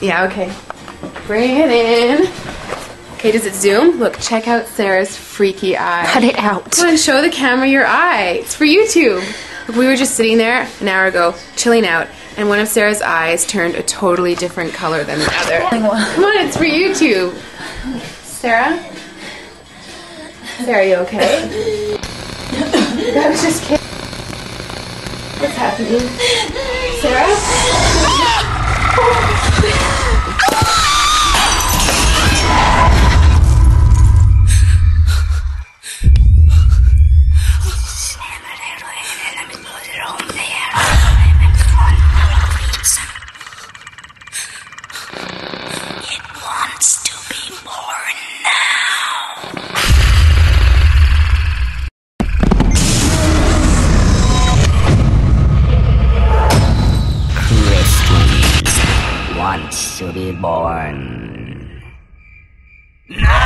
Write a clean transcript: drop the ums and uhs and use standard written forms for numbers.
Yeah, okay. Bring it in. Okay, does it zoom? Look, check out Sarah's freaky eye. Cut it out. Come on, show the camera your eye. It's for YouTube. Look, we were just sitting there an hour ago, chilling out, and one of Sarah's eyes turned a totally different color than the other. Come on, it's for YouTube. Sarah? Sarah, are you okay? I was just kidding. What's happening? Sarah? It wants to be born now. Christy wants to be born. No!